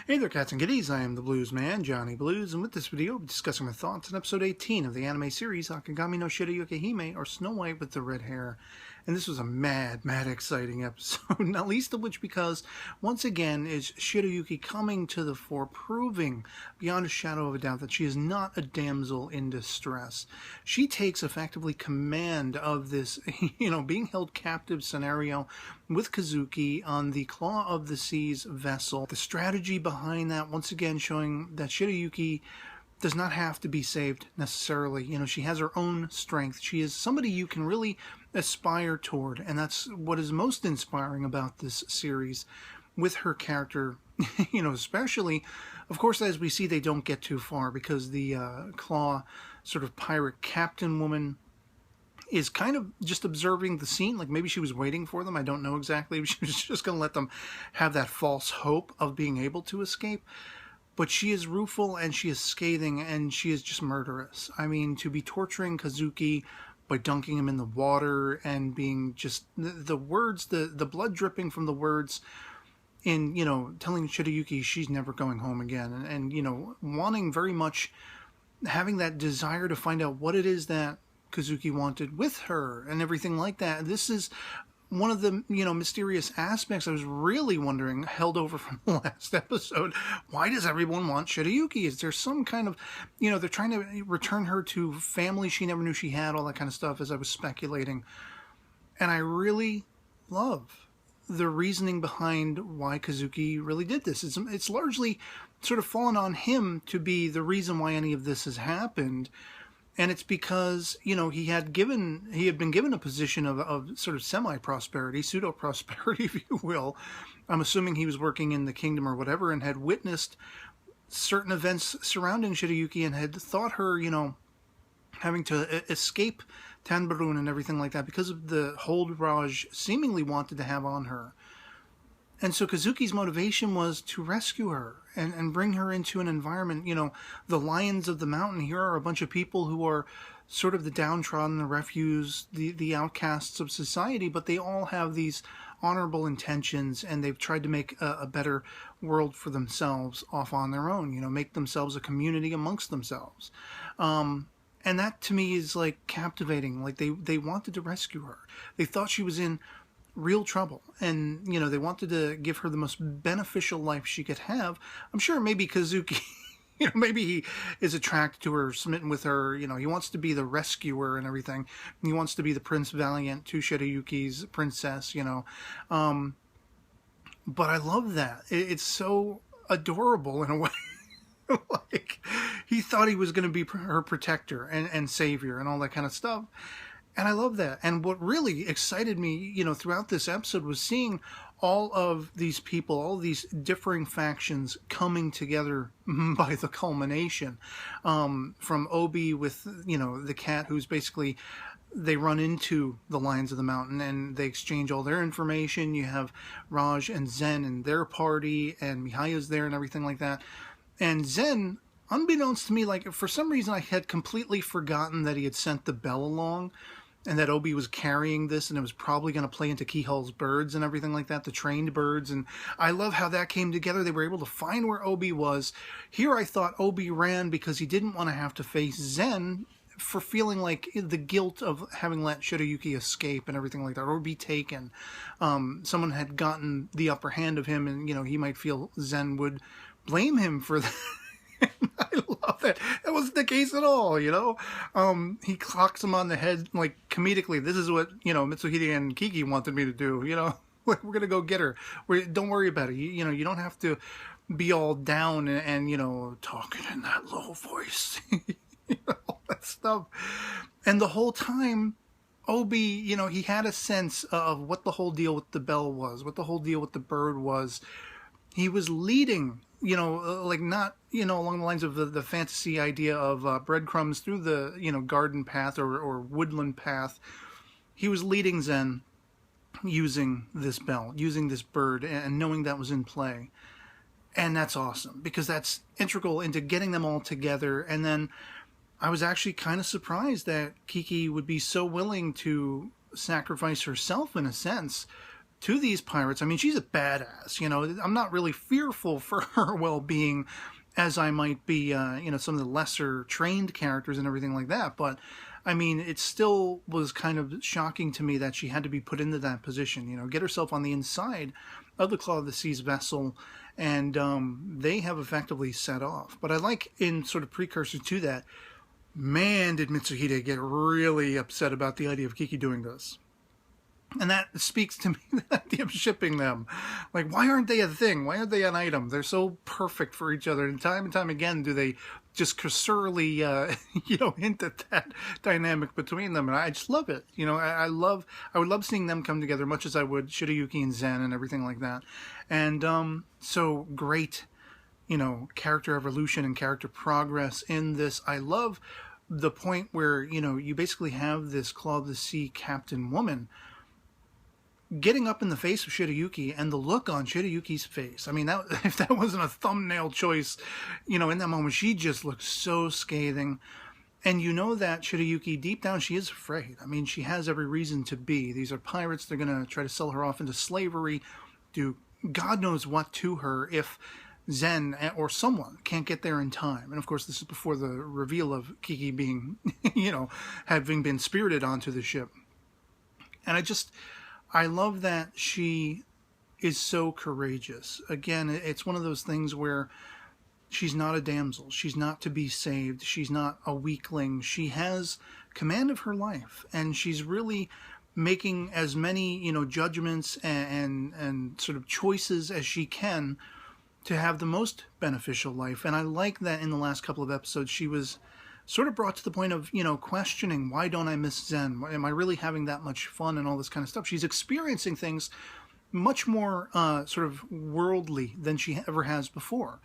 Hey there, cats and kitties. I am the Blues Man, Johnny Blues, and with this video, I'll be discussing my thoughts on episode 18 of the anime series Akagami no Shirayuki-hime, or Snow White with the Red Hair. And this was a mad exciting episode, not least of which because, once again, is Shirayuki coming to the fore, proving beyond a shadow of a doubt that she is not a damsel in distress. She takes effectively command of this, being held captive scenario with Kazuki on the Claw of the Seas vessel. The strategy behind that, once again, showing that Shirayuki does not have to be saved necessarily. She has her own strength. She is somebody you can really aspire toward, and that's what is most inspiring about this series with her character, especially, of course, as we see, they don't get too far because the Claw sort of pirate captain woman is kind of just observing the scene, like maybe she was waiting for them. I don't know exactly. She was just going to let them have that false hope of being able to escape. But she is rueful and she is scathing and she is just murderous. I mean, to be torturing Kazuki by dunking him in the water and being just the words, the blood dripping from the words in, telling Shirayuki she's never going home again. And wanting very much, having that desire to find out what it is that Kazuki wanted with her and everything like that. This is one of the, mysterious aspects I was really wondering, held over from the last episode. Why does everyone want Shirayuki? Is there some kind of, they're trying to return her to family she never knew she had, all that kind of stuff, as I was speculating. And I really love the reasoning behind why Kazuki really did this. It's largely sort of fallen on him to be the reason why any of this has happened. And it's because, he had been given a position of sort of semi-prosperity, pseudo-prosperity, if you will. I'm assuming he was working in the kingdom or whatever and had witnessed certain events surrounding Shirayuki and had thought her, having to escape Tanbarun and everything like that because of the hold Raj seemingly wanted to have on her. And so Kazuki's motivation was to rescue her and bring her into an environment, the lions of the mountain here are a bunch of people who are sort of the downtrodden, the refuse, the outcasts of society, but they all have these honorable intentions and they've tried to make a better world for themselves off on their own, make themselves a community amongst themselves. And that to me is like captivating. Like they wanted to rescue her. They thought she was in real trouble, and they wanted to give her the most beneficial life she could have. I'm sure maybe Kazuki maybe he is attracted to her, smitten with her, he wants to be the rescuer and everything. He wants to be the Prince Valiant to Shirayuki's princess, but I love that. It's so adorable in a way. Like he thought he was going to be her protector and savior and all that kind of stuff. And I love that. And what really excited me, throughout this episode was seeing all of these people, all of these differing factions coming together by the culmination. From Obi with, the cat who's basically, they run into the Lions of the Mountain and they exchange all their information. You have Raj and Zen and their party and Mihaya's there and everything like that. And Zen, unbeknownst to me, like for some reason I had completely forgotten that he had sent the bell along. And that Obi was carrying this, and it was probably going to play into Keyhull's birds and everything like that, the trained birds. And I love how that came together. They were able to find where Obi was. Here I thought Obi ran because he didn't want to have to face Zen for feeling like the guilt of having let Shirayuki escape and everything like that, or be taken. Someone had gotten the upper hand of him, and, he might feel Zen would blame him for that. I love that. That wasn't the case at all, He clocks him on the head, like, comedically. This is what, Mitsuhide and Kiki wanted me to do, We're going to go get her. Don't worry about it. You don't have to be all down and talking in that low voice. All that stuff. And the whole time, Obi, he had a sense of what the whole deal with the bell was, what the whole deal with the bird was. He was leading, like not, along the lines of the fantasy idea of breadcrumbs through the, garden path or woodland path. He was leading Zen using this bell, using this bird, and knowing that was in play. And that's awesome, because that's integral into getting them all together. And then I was actually kind of surprised that Kiki would be so willing to sacrifice herself, in a sense, to these pirates. I mean, she's a badass, you know. I'm not really fearful for her well-being as I might be, you know, some of the lesser trained characters and everything like that. But, I mean, it still was kind of shocking to me that she had to be put into that position, you know, get herself on the inside of the Claw of the Sea's vessel, and they have effectively set off. But I like, in sort of precursor to that, man, did Mitsuhide get really upset about the idea of Kiki doing this. And that speaks to me, the idea of shipping them. Like, why aren't they a thing? Why aren't they an item? They're so perfect for each other. And time again do they just cursorily, you know, hint at that dynamic between them. And I just love it. You know, I would love seeing them come together, much as I would Shirayuki and Zen and everything like that. And so great, you know, character evolution and character progress in this. I love the point where, you know, you basically have this Claw of the Sea captain woman getting up in the face of Shirayuki, and the look on Shirayuki's face. I mean, that, if that wasn't a thumbnail choice, you know, in that moment, she just looked so scathing. And you know that Shirayuki, deep down, she is afraid. I mean, she has every reason to be. These are pirates. They're going to try to sell her off into slavery, do God knows what to her if Zen or someone can't get there in time. And of course, this is before the reveal of Kiki being, you know, having been spirited onto the ship. And I love that she is so courageous. Again, it's one of those things where she's not a damsel. She's not to be saved. She's not a weakling. She has command of her life, and she's really making as many, you know, judgments and sort of choices as she can to have the most beneficial life. And I like that in the last couple of episodes, she was sort of brought to the point of, you know, questioning, why don't I miss Zen? Am I really having that much fun and all this kind of stuff? She's experiencing things much more sort of worldly than she ever has before.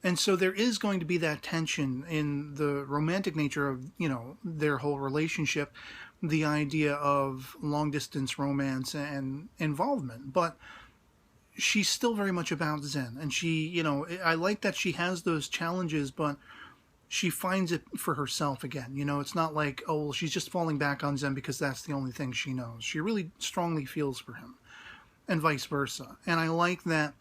And so there is going to be that tension in the romantic nature of, you know, their whole relationship, the idea of long-distance romance and involvement. But she's still very much about Zen. And she, you know, I like that she has those challenges, but she finds it for herself again. You know, it's not like, oh, well, she's just falling back on Zen because that's the only thing she knows. She really strongly feels for him, and vice versa. And I like that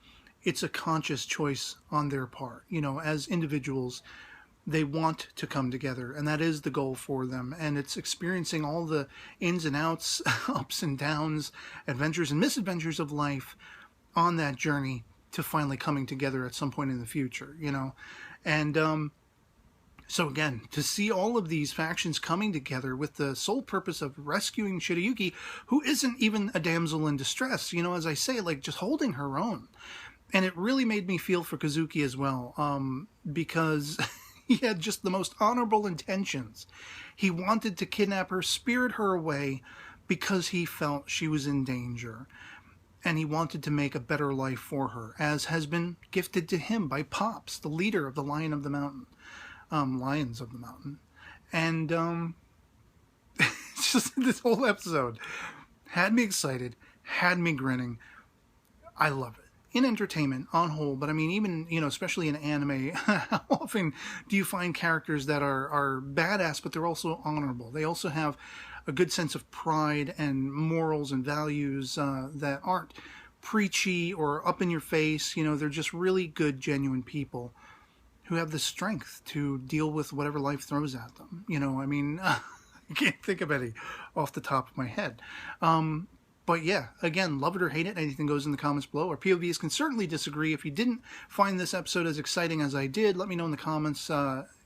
it's a conscious choice on their part. You know, as individuals, they want to come together, and that is the goal for them. And it's experiencing all the ins and outs, ups and downs, adventures and misadventures of life on that journey to finally coming together at some point in the future, you know. And so again, to see all of these factions coming together with the sole purpose of rescuing Shirayuki, who isn't even a damsel in distress, you know, as I say, like just holding her own. And it really made me feel for Kazuki as well, because he had just the most honorable intentions. He wanted to kidnap her, spirit her away, because he felt she was in danger. And he wanted to make a better life for her, as has been gifted to him by Pops, the leader of the Lions of the Mountain. And it's just this whole episode had me excited, had me grinning. I love it. In entertainment, on whole, but I mean, even, you know, especially in anime, how often do you find characters that are badass, but they're also honorable? They also have a good sense of pride and morals and values that aren't preachy or up in your face. You know, they're just really good, genuine people who have the strength to deal with whatever life throws at them. You know, I mean, I can't think of any off the top of my head. But yeah, again, love it or hate it, anything goes in the comments below. Our POVs can certainly disagree. If you didn't find this episode as exciting as I did, let me know in the comments,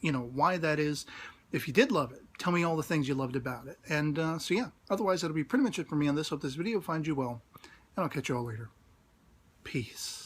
you know, why that is. If you did love it, tell me all the things you loved about it. And so yeah, otherwise that'll be pretty much it for me on this. Hope this video finds you well, and I'll catch you all later. Peace.